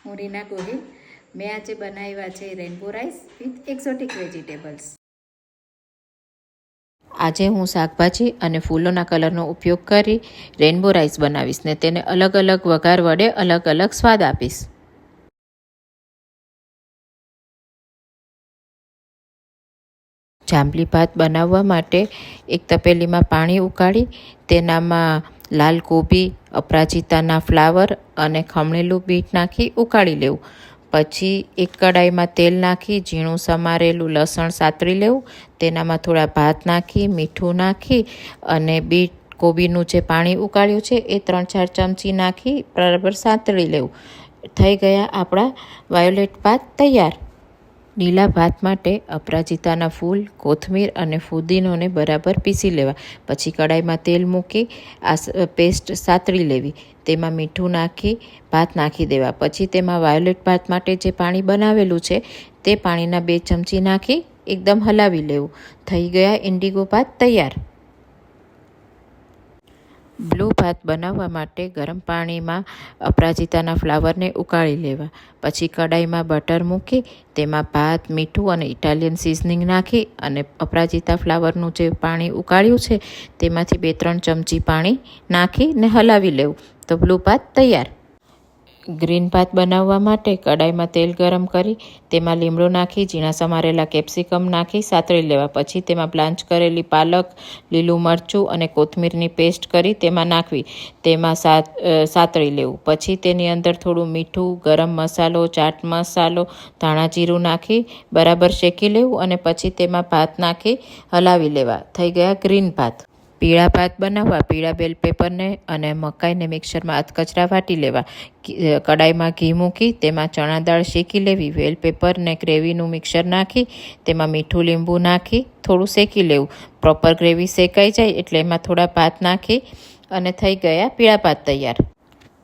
હું રીના ગોહિલ. મેં આજે બનાવ્યા છે rainbow rice with exotic vegetables. આજે હું શાકભાજી અને ફૂલોના કલરનો ઉપયોગ કરી રેનબો રાઈસ બનાવીશ ને તેને અલગ અલગ વઘાર વડે અલગ અલગ સ્વાદ આપીશ. જાંબલી ભાત બનાવવા માટે એક તપેલીમાં પાણી ઉકાળી તેનામાં લાલ કોબી, અપરાજિતાના ફ્લાવર અને ખમણેલું બીટ નાખી ઉકાળી લેવું. પછી એક કડાઈમાં તેલ નાખી ઝીણું સમારેલું લસણ સાતળી લેવું. તેનામાં થોડા ભાત નાખી મીઠું નાખી અને બીટ કોબીનું જે પાણી ઉકાળ્યું છે એ 3-4 ચમચી નાખી બરાબર સાતળી લેવું. થઈ ગયા આપણા વાયોલેટ ભાત તૈયાર. લીલા ભાત માટે અપરાજિતાના ફૂલ, કોથમીર અને ફુદીનોને બરાબર પીસી લેવા. પછી કડાઈમાં તેલ મૂકી આ પેસ્ટ સાતળી લેવી. તેમાં મીઠું નાખી ભાત નાખી દેવા. પછી તેમાં વાયોલેટ ભાત માટે જે પાણી બનાવેલું છે તે પાણીના 2 ચમચી નાખી એકદમ હલાવી લેવું. થઈ ગયા ઇન્ડિગો ભાત તૈયાર. બ્લુ ભાત બનાવવા માટે ગરમ પાણીમાં અપરાજિતાના ફ્લાવરને ઉકાળી લેવા. પછી કડાઈમાં બટર મૂકી તેમાં ભાત, મીઠું અને ઇટાલિયન સિઝનિંગ નાખી અને અપરાજિતા ફ્લાવરનું જે પાણી ઉકાળ્યું છે તેમાંથી 2-3 ચમચી પાણી નાખીને હલાવી લેવું. તો બ્લુ ભાત તૈયાર. ગ્રીન ભાત બનાવવા માટે કડાઈમાં તેલ ગરમ કરી તેમાં લીમડો નાખી ઝીણા સમારેલા કેપ્સિકમ નાખી સાતળી લેવા. પછી તેમાં બ્લાન્ચ કરેલી પાલક, લીલું મરચું અને કોથમીરની પેસ્ટ કરી તેમાં નાખવી. તેમાં સાતળી લેવું. પછી તેની અંદર થોડું મીઠું, ગરમ મસાલો, ચાટ મસાલો, ધાણા જીરું નાખી બરાબર શેકી લેવું અને પછી તેમાં ભાત નાખી હલાવી લેવા. થઈ ગયા ગ્રીન ભાત. પીળા ભાત બનાવવા પીળા બેલ પેપરને અને મકાઈને મિક્સરમાં અધકચરા વાટી લેવા. કડાઈમાં ઘી મૂકી તેમાં ચણા દાળ શેકી લેવી. બેલ પેપર ને ગ્રેવીનું મિક્સર નાખી તેમાં મીઠું, લીંબુ નાખી થોડું શેકી લેવું. પ્રોપર ગ્રેવી શેકાઈ જાય એટલે એમાં થોડા ભાત નાખી અને થઈ ગયા પીળા ભાત તૈયાર.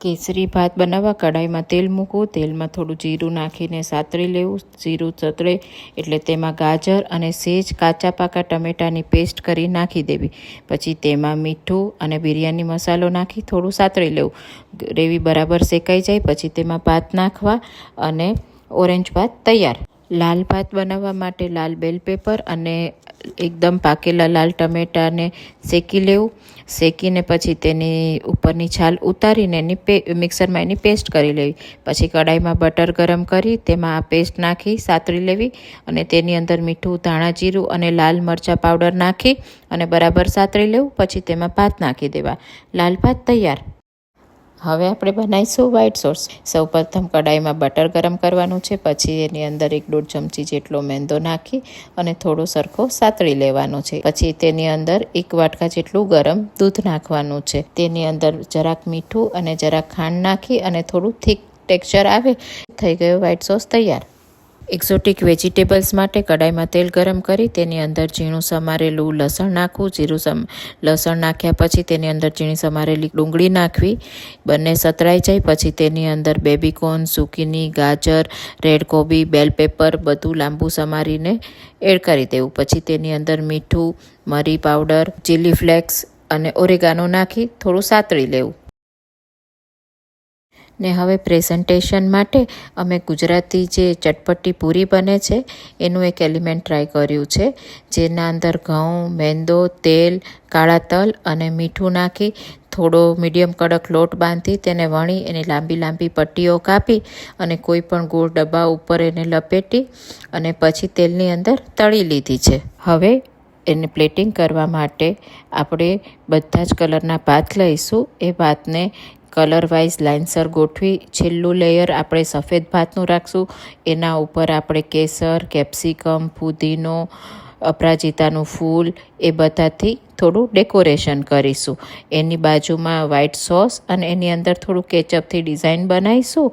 કેસરી ભાત બનાવવા કડાઈમાં તેલ મૂકવું. તેલમાં થોડું જીરું નાખીને સાતળી લેવું. જીરું સતળે એટલે તેમાં ગાજર અને સેજ કાચા પાકા ટમેટાની પેસ્ટ કરી નાખી દેવી. પછી તેમાં મીઠું અને બિરયાની મસાલો નાખી થોડું સાતળી લેવું. ગ્રેવી બરાબર શેકાઈ જાય પછી તેમાં ભાત નાખવા અને ઓરેન્જ ભાત તૈયાર. લાલ ભાત બનાવવા માટે લાલ બેલ પેપર અને એકદમ પાકેલા લાલ ટમેટાને શેકી લેવું. શેકીને પછી તેની ઉપરની છાલ ઉતારીને મિક્સરમાં એની પેસ્ટ કરી લેવી. પછી કડાઈમાં બટર ગરમ કરી તેમાં આ પેસ્ટ નાખી સાતળી લેવી અને તેની અંદર મીઠું, ધાણા જીરું અને લાલ મરચાં પાવડર નાખી અને બરાબર સાતળી લેવું. પછી તેમાં ભાત નાખી દેવા. લાલ ભાત તૈયાર. હવે આપણે બનાવીશું વ્હાઈટ સોસ. સૌપ્રથમ કડાઈમાં બટર ગરમ કરવાનું છે. પછી એની અંદર 1-1.5 ચમચી જેટલો મેંદો નાખી અને થોડો સરખો સાતળી લેવાનો છે. પછી તેની અંદર 1 વાટકા જેટલું ગરમ દૂધ નાખવાનું છે. તેની અંદર જરાક મીઠું અને જરાક ખાંડ નાખી અને થોડું થીક ટેક્સચર આવે થઈ ગયો વ્હાઈટ સોસ તૈયાર. એક્ઝોટિક વેજીટેબલ્સ માટે કડાઈમાં તેલ ગરમ કરી તેની અંદર ઝીણું સમારેલું લસણ નાખવું. લસણ નાખ્યા પછી તેની અંદર ઝીણી સમારેલી ડુંગળી નાખવી. બંને સતળાઈ જાય પછી તેની અંદર બેબીકોર્ન, ઝુકીની, ગાજર, રેડ કોબી, બેલ પેપર બધું લાંબુ સમારીને એડ કરી દેવું. પછી તેની અંદર મીઠું, મરી પાવડર, ચીલી ફ્લેક્સ અને ઓરેગાનો નાખી થોડું સાતળી લેવું. ને હવે પ્રેઝન્ટેશન માટે અમે ગુજરાતી જે ચટપટી પૂરી બને છે એનું એક એલિમેન્ટ ટ્રાય કર્યું છે. જેના અંદર ઘઉં, મેંદો, તેલ, કાળા તલ અને મીઠું નાખી થોડો મીડિયમ કડક લોટ બાંધી તેને વણી એની લાંબી લાંબી પટ્ટીઓ કાપી અને કોઈ પણ ગોળ ડબ્બા ઉપર એને લપેટી અને પછી તેલની અંદર તળી લીધી છે. હવે એને પ્લેટિંગ કરવા માટે આપણે બધા જ કલરના ભાત લઈશું. એ ભાતને કલર વાઇઝ લાઇનસર ગોઠવી છેલ્લું લેયર આપણે સફેદ ભાતનું રાખશું. એના ઉપર આપણે કેસર, કેપ્સિકમ, ફુદીનો, અપરાજિતાનું ફૂલ એ બધાથી થોડું ડેકોરેશન કરીશું. એની બાજુમાં વ્હાઈટ સોસ અને એની અંદર થોડું કેચઅપથી ડિઝાઇન બનાવીશું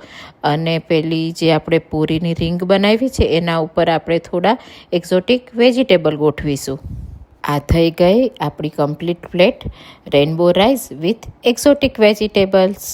અને પેલી જે આપણે પૂરીની રીંગ બનાવી છે એના ઉપર આપણે થોડા એક્ઝોટિક વેજીટેબલ ગોઠવીશું. આ થઈ ગઈ આપણી complete plate rainbow rice with exotic vegetables.